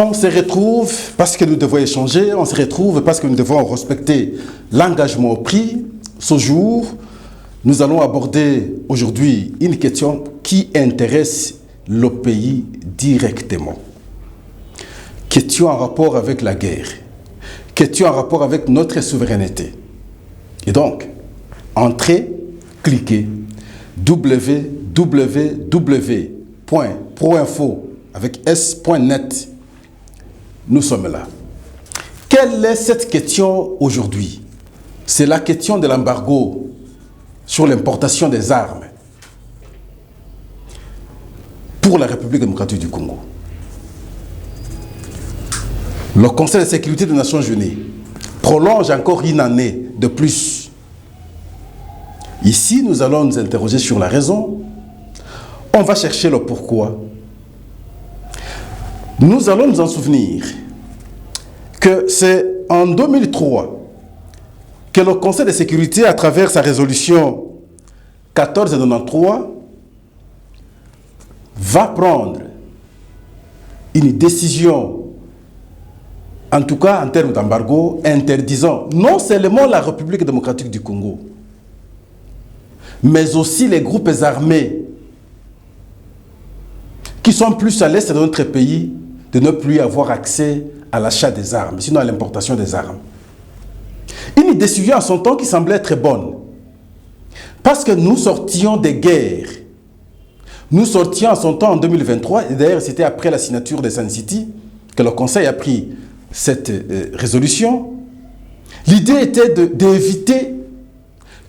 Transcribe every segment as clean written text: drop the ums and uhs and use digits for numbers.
On se retrouve parce que nous devons échanger, on se retrouve parce que nous devons respecter l'engagement pris. Ce jour, nous allons aborder aujourd'hui une question qui intéresse le pays directement. Question en rapport avec la guerre, question en rapport avec notre souveraineté. Et donc, entrez, cliquez www.proinfo avec s.net. Nous sommes là. Quelle est cette question aujourd'hui? C'est la question de l'embargo sur l'importation des armes pour la République démocratique du Congo. Le Conseil de sécurité des Nations Unies prolonge encore une année de plus. Ici, nous allons nous interroger sur la raison. On va chercher le pourquoi. Nous allons nous en souvenir que c'est en 2003 que le Conseil de sécurité, à travers sa résolution 1493, va prendre une décision, en tout cas en termes d'embargo, interdisant non seulement la République démocratique du Congo, mais aussi les groupes armés qui sont plus à l'est de notre pays, de ne plus avoir accès à l'achat des armes, sinon à l'importation des armes. Une décision à son temps qui semblait très bonne. Parce que nous sortions des guerres. Nous sortions à son temps en 2023, et d'ailleurs c'était après la signature de Sun City que le Conseil a pris cette résolution. L'idée était d'éviter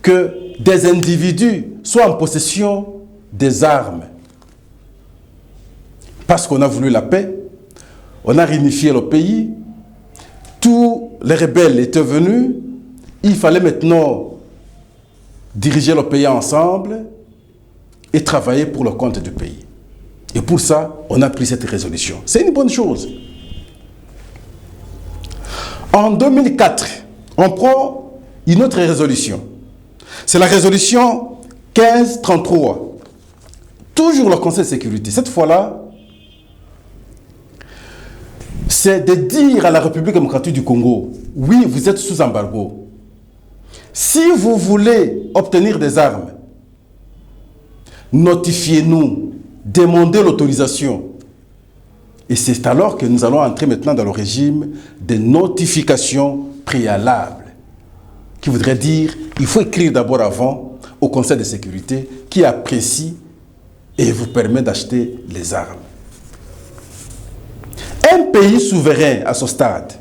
que des individus soient en possession des armes. Parce qu'on a voulu la paix, on a réunifié le pays, tous les rebelles étaient venus, il fallait maintenant diriger le pays ensemble et travailler pour le compte du pays. Et pour ça, on a pris cette résolution. C'est une bonne chose. En 2004, on prend une autre résolution. C'est la résolution 1533. Toujours le Conseil de sécurité. Cette fois-là, c'est de dire à la République démocratique du Congo, oui, vous êtes sous embargo. Si vous voulez obtenir des armes, notifiez-nous, demandez l'autorisation. Et c'est alors que nous allons entrer maintenant dans le régime de notification préalable, qui voudrait dire, il faut écrire d'abord avant au Conseil de sécurité qui apprécie et vous permet d'acheter les armes. Un pays souverain à ce stade,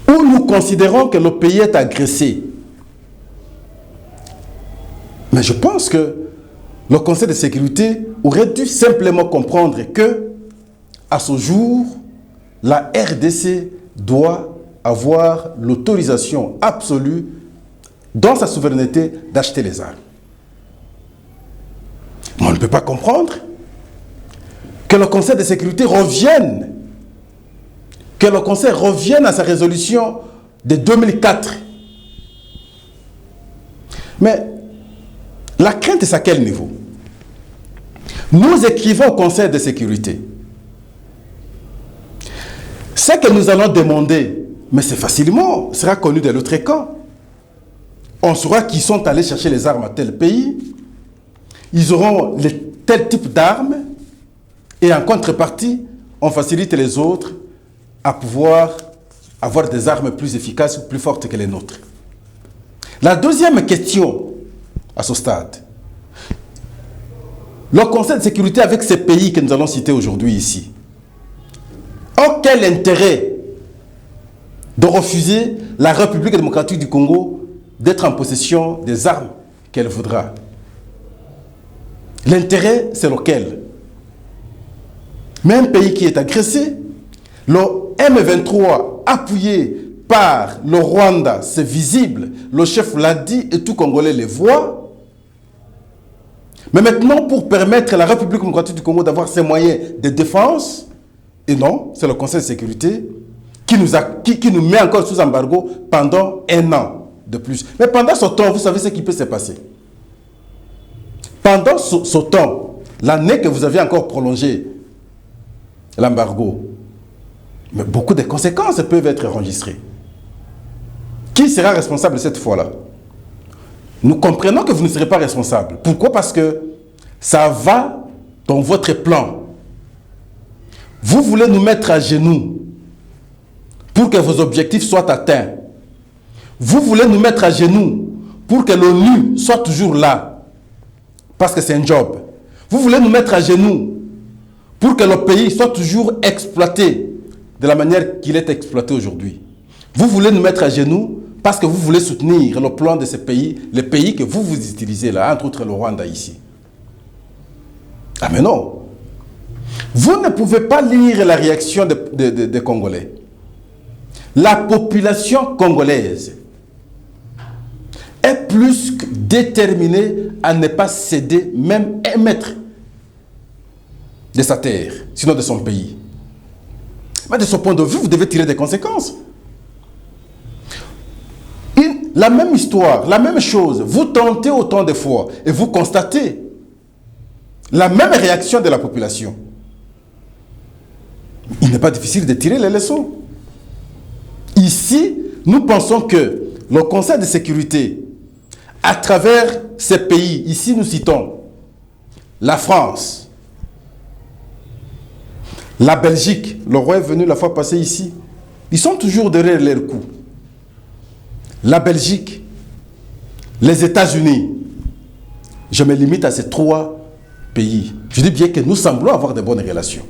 où nous considérons que le pays est agressé. Mais je pense que le Conseil de sécurité aurait dû simplement comprendre que, à ce jour, la RDC doit avoir l'autorisation absolue dans sa souveraineté d'acheter les armes. Mais on ne peut pas comprendre que le Conseil de sécurité revienne, à sa résolution de 2004. Mais la crainte est à quel niveau? Nous écrivons au Conseil de sécurité. Ce que nous allons demander, mais c'est facilement, sera connu de l'autre camp. On saura qu'ils sont allés chercher les armes à tel pays. Ils auront tel type d'armes. Et en contrepartie, on facilite les autres à pouvoir avoir des armes plus efficaces, plus fortes que les nôtres. La deuxième question à ce stade, le Conseil de sécurité avec ces pays que nous allons citer aujourd'hui ici, ont quel intérêt de refuser la République démocratique du Congo d'être en possession des armes qu'elle voudra? L'intérêt, c'est lequel? Mais un pays qui est agressé, le M23 appuyé par le Rwanda, c'est visible, le chef l'a dit et tout Congolais le voit. Mais maintenant, pour permettre à la République démocratique du Congo d'avoir ses moyens de défense, et non, c'est le Conseil de sécurité qui nous met encore sous embargo pendant un an de plus. Mais pendant ce temps, vous savez ce qui peut se passer. Pendant ce temps, l'année que vous avez encore prolongé l'embargo, Mais beaucoup de conséquences peuvent être enregistrées. Qui sera responsable cette fois-là? Nous comprenons que vous ne serez pas responsable. Pourquoi? Parce que ça va dans votre plan. Vous voulez nous mettre à genoux pour que vos objectifs soient atteints. Vous voulez nous mettre à genoux pour que l'ONU soit toujours là. Parce que c'est un job. Vous voulez nous mettre à genoux pour que le pays soit toujours exploité de la manière qu'il est exploité aujourd'hui. Vous voulez nous mettre à genoux parce que vous voulez soutenir le plan de ces pays, les pays que vous utilisez là, entre autres le Rwanda ici. Ah mais non. Vous ne pouvez pas lire la réaction des Congolais. La population congolaise est plus que déterminée à ne pas céder même un mètre de sa terre, sinon de son pays. Mais de ce point de vue, vous devez tirer des conséquences. La même histoire, la même chose, vous tentez autant de fois et vous constatez la même réaction de la population. Il n'est pas difficile de tirer les leçons. Ici, nous pensons que le Conseil de sécurité, à travers ces pays, ici nous citons la France, la Belgique, le roi est venu la fois passée ici, ils sont toujours derrière leur coup. La Belgique, les États-Unis, je me limite à ces trois pays. Je dis bien que nous semblons avoir de bonnes relations,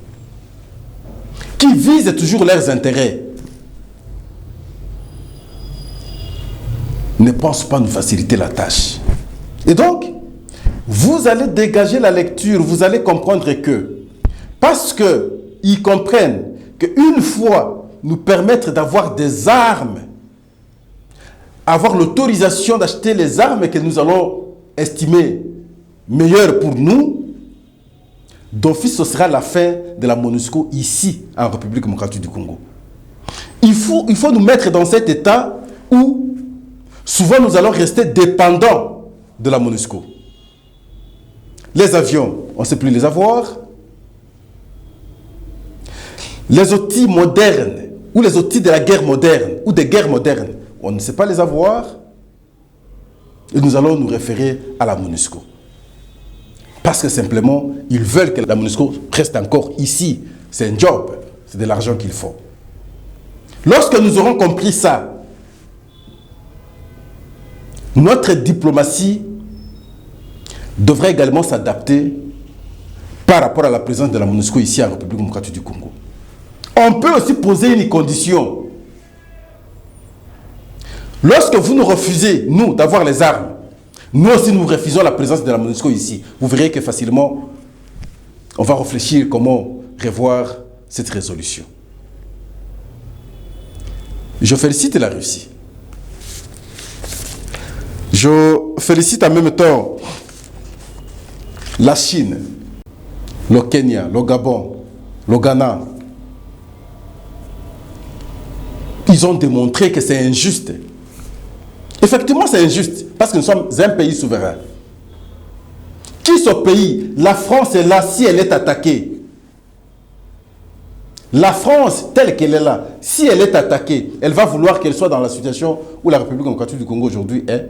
qui visent toujours leurs intérêts, ne pensent pas nous faciliter la tâche. Et donc, vous allez dégager la lecture, vous allez comprendre que, parce qu'ils comprennent qu'une fois nous permettre d'avoir des armes, avoir l'autorisation d'acheter les armes que nous allons estimer meilleures pour nous, d'office ce sera la fin de la MONUSCO ici, en République démocratique du Congo. Il faut nous mettre dans cet état où souvent nous allons rester dépendants de la MONUSCO. Les avions, on ne sait plus les avoir. Les outils modernes, ou les outils de la guerre moderne, ou des guerres modernes, on ne sait pas les avoir. Et nous allons nous référer à la MONUSCO. Parce que simplement, ils veulent que la MONUSCO reste encore ici. C'est un job, c'est de l'argent qu'il faut. Lorsque nous aurons compris ça, notre diplomatie devrait également s'adapter par rapport à la présence de la MONUSCO ici en République démocratique du Congo. On peut aussi poser une condition. Lorsque vous nous refusez, nous, d'avoir les armes, nous aussi nous refusons la présence de la MONUSCO ici. Vous verrez que facilement, on va réfléchir comment revoir cette résolution. Je félicite la Russie. Je félicite en même temps la Chine, le Kenya, le Gabon, le Ghana. Ils ont démontré que c'est injuste. Effectivement, c'est injuste parce que nous sommes un pays souverain. Qui ce pays? La France est là si elle est attaquée. La France, telle qu'elle est là, si elle est attaquée, elle va vouloir qu'elle soit dans la situation où la République démocratique du Congo aujourd'hui est.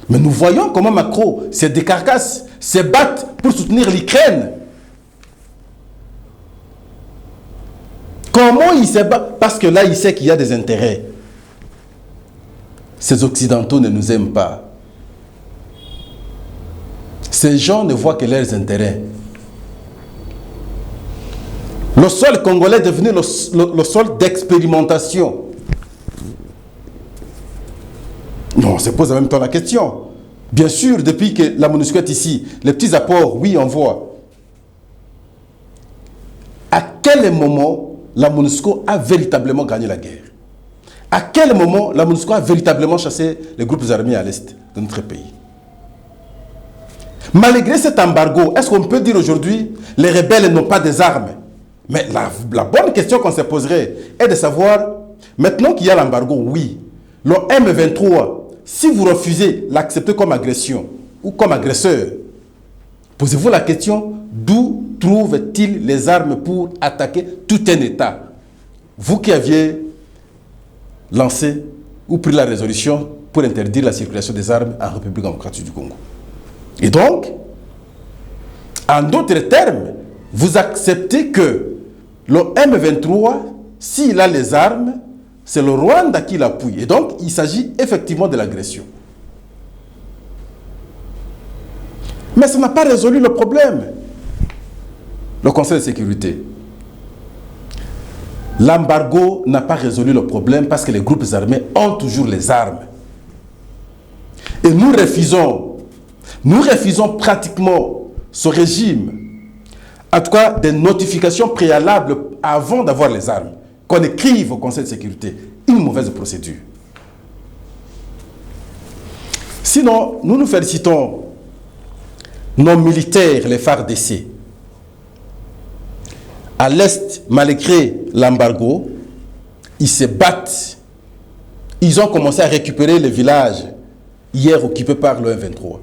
Mais nous voyons comment Macron se décarcasse, se bat pour soutenir l'Ukraine. Comment il se bat? Parce que là, il sait qu'il y a des intérêts. Ces Occidentaux ne nous aiment pas. Ces gens ne voient que leurs intérêts. Le sol congolais est devenu le sol d'expérimentation. On se pose en même temps la question. Bien sûr, depuis que la MONUSCO est ici, les petits apports, oui, on voit. À quel moment la MONUSCO a véritablement gagné la guerre? À quel moment la MONUSCO a véritablement chassé les groupes armés à l'est de notre pays? Malgré cet embargo, est-ce qu'on peut dire aujourd'hui les rebelles n'ont pas des armes? Mais la bonne question qu'on se poserait est de savoir, maintenant qu'il y a l'embargo, oui, le M23, si vous refusez l'accepter comme agression ou comme agresseur, posez-vous la question, d'où trouve-t-il les armes pour attaquer tout un État? vous qui aviez lancé ou pris la résolution pour interdire la circulation des armes en République démocratique du Congo. Et donc, en d'autres termes, vous acceptez que le M23, s'il a les armes, c'est le Rwanda qui l'appuie. Et donc, il s'agit effectivement de l'agression. Mais ça n'a pas résolu le problème. Le Conseil de sécurité. L'embargo n'a pas résolu le problème parce que les groupes armés ont toujours les armes. Et nous refusons pratiquement ce régime, en tout cas des notifications préalables avant d'avoir les armes, qu'on écrive au Conseil de sécurité, une mauvaise procédure. Sinon, nous félicitons nos militaires, les FARDC. À l'Est, malgré l'embargo, ils se battent. Ils ont commencé à récupérer les villages hier occupés par le M23.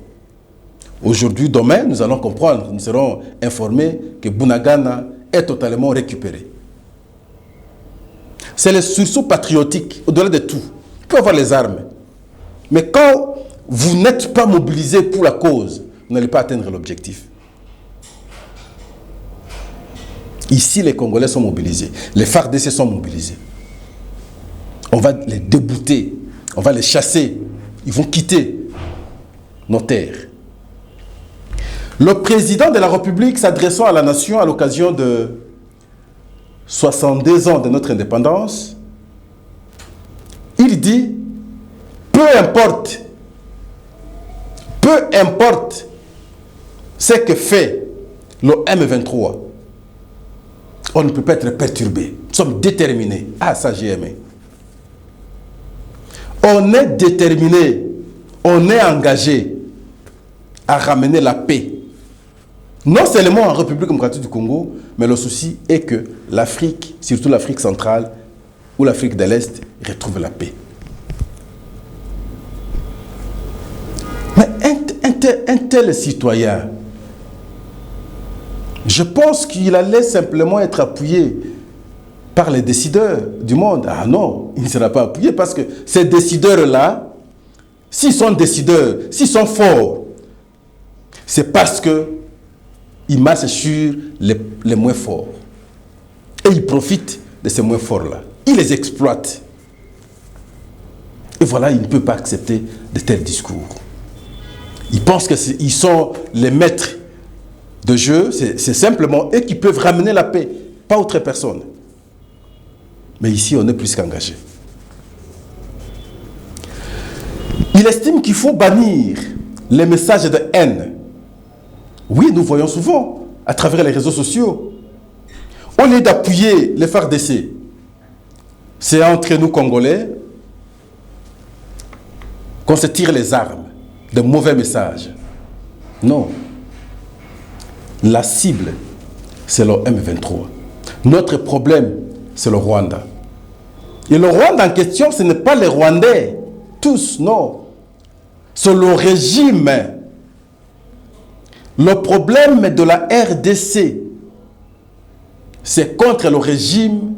Aujourd'hui, demain, nous allons comprendre, nous serons informés que Bunagana est totalement récupéré. C'est le sursaut patriotique, au-delà de tout. Il peut avoir les armes. Mais quand vous n'êtes pas mobilisé pour la cause, vous n'allez pas atteindre l'objectif. Ici, les Congolais sont mobilisés. Les FARDC sont mobilisés. On va les débouter. On va les chasser. Ils vont quitter nos terres. Le président de la République, s'adressant à la nation à l'occasion de 62 ans de notre indépendance, il dit, peu importe ce que fait le M23, on ne peut pas être perturbé. Nous sommes déterminés. Ah, ça j'ai aimé. On est déterminé, on est engagé à ramener la paix. Non seulement en République démocratique du Congo, mais le souci est que l'Afrique, surtout l'Afrique centrale ou l'Afrique de l'Est, retrouve la paix. Mais un tel citoyen, je pense qu'il allait simplement être appuyé par les décideurs du monde. Ah non, il ne sera pas appuyé parce que ces décideurs-là, s'ils sont décideurs, s'ils sont forts, c'est parce qu'ils marchent sur les moins forts. Et ils profitent de ces moins forts-là. Ils les exploitent. Et voilà, il ne peut pas accepter de tels discours. Ils pensent qu'ils sont les maîtres de jeu, c'est simplement eux qui peuvent ramener la paix, pas autre personne. Mais ici, on est plus qu'engagé. Il estime qu'il faut bannir les messages de haine. Oui, nous voyons souvent, à travers les réseaux sociaux, au lieu d'appuyer les FARDC, c'est entre nous Congolais qu'on se tire les armes, de mauvais messages. Non. La cible, c'est le M23. Notre problème, c'est le Rwanda. Et le Rwanda en question, ce n'est pas les Rwandais. Tous, non. C'est le régime. Le problème de la RDC, c'est contre le régime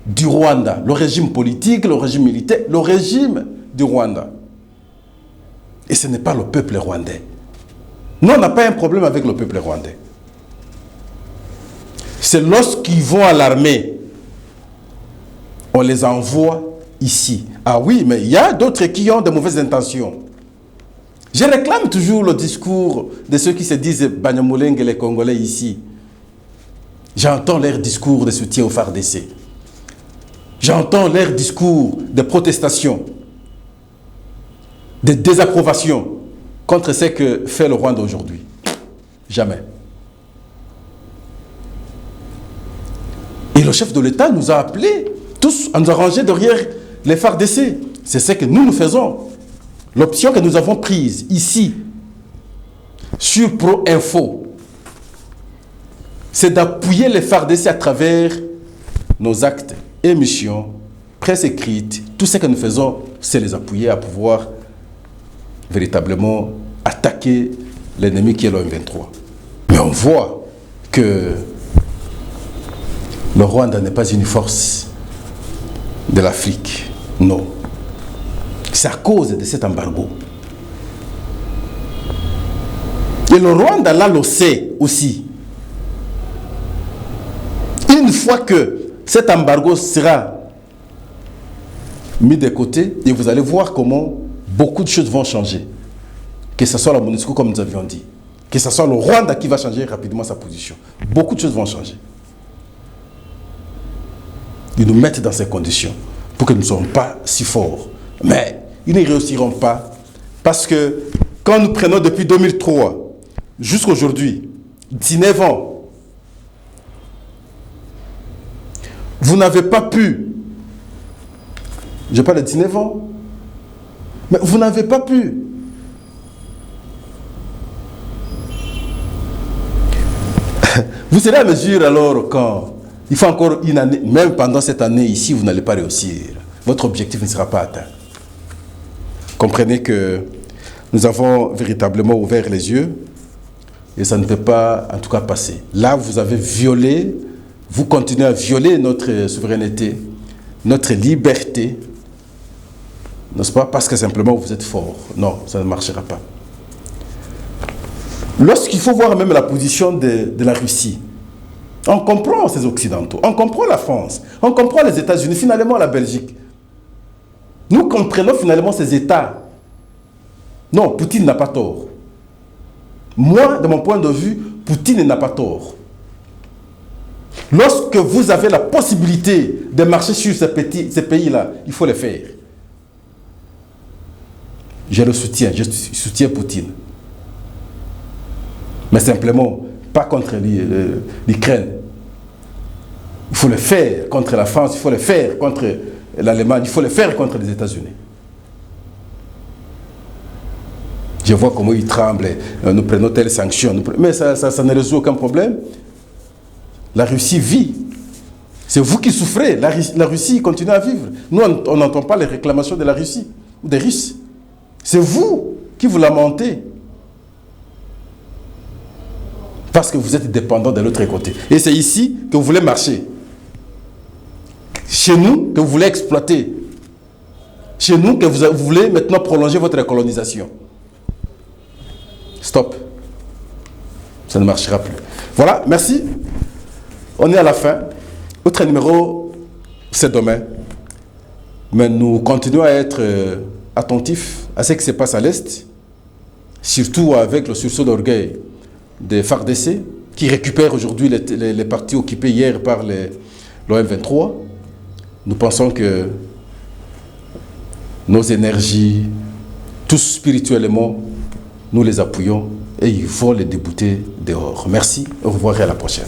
du Rwanda. Le régime politique, le régime militaire, le régime du Rwanda. Et ce n'est pas le peuple rwandais. Nous, on n'a pas un problème avec le peuple rwandais. C'est lorsqu'ils vont à l'armée, on les envoie ici. Ah oui, mais il y a d'autres qui ont de mauvaises intentions. Je réclame toujours le discours de ceux qui se disent Banyamulenge, les Congolais ici. J'entends leur discours de soutien au FARDC. J'entends leur discours de protestation, de désapprobation contre ce que fait le Rwanda aujourd'hui. Jamais. Et le chef de l'État nous a appelés tous à nous arranger derrière les FARDC. C'est ce que nous faisons. L'option que nous avons prise ici, sur Pro Info, c'est d'appuyer les FARDC à travers nos actes, émissions, presse écrite. Tout ce que nous faisons, c'est les appuyer à pouvoir véritablement attaquer l'ennemi qui est le M23. Mais on voit que le Rwanda n'est pas une force de l'Afrique. Non. C'est à cause de cet embargo. Et le Rwanda, là, le sait aussi. Une fois que cet embargo sera mis de côté, et vous allez voir comment beaucoup de choses vont changer. Que ce soit la MONUSCO, comme nous avions dit. Que ce soit le Rwanda qui va changer rapidement sa position. Beaucoup de choses vont changer. Ils nous mettent dans ces conditions pour que nous ne soyons pas si forts. Mais ils ne réussiront pas parce que quand nous prenons depuis 2003 jusqu'à aujourd'hui, 19 ans, vous n'avez pas pu, je parle de 19 ans, mais vous n'avez pas pu vous serez à mesure alors quand il faut encore une année, même pendant cette année ici, vous n'allez pas réussir. Votre objectif ne sera pas atteint. Comprenez que nous avons véritablement ouvert les yeux et ça ne peut pas, en tout cas, passer. Là, vous avez violé, vous continuez à violer notre souveraineté, notre liberté, n'est-ce pas? Parce que simplement vous êtes fort. Non, ça ne marchera pas. Lorsqu'il faut voir même la position de la Russie, on comprend ces Occidentaux, on comprend la France, on comprend les États-Unis, finalement la Belgique. Nous comprenons finalement ces États. Non, Poutine n'a pas tort. Moi, de mon point de vue, Poutine n'a pas tort. Lorsque vous avez la possibilité de marcher sur ces pays-là, il faut le faire. Je le soutiens, je soutiens Poutine. Mais simplement, pas contre l'Ukraine. Il faut le faire contre la France, il faut le faire contre l'Allemagne, il faut le faire contre les États-Unis. Je vois comment ils tremblent, nous prenons telles sanctions, mais ça ne résout aucun problème. La Russie vit. C'est vous qui souffrez, la Russie continue à vivre. Nous, on n'entend pas les réclamations de la Russie ou des Russes. C'est vous qui vous lamentez. Parce que vous êtes dépendant de l'autre côté. Et c'est ici que vous voulez marcher. Chez nous, que vous voulez exploiter. Chez nous, que vous voulez maintenant prolonger votre colonisation. Stop. Ça ne marchera plus. Voilà, merci. On est à la fin. Autre numéro, c'est demain. Mais nous continuons à être attentifs à ce qui se passe à l'Est. Surtout avec le sursaut d'orgueil des FARDC, qui récupèrent aujourd'hui les parties occupées hier par l'OM23. Nous pensons que nos énergies, tous spirituellement, nous les appuyons et ils vont les débouter dehors. Merci, au revoir et à la prochaine.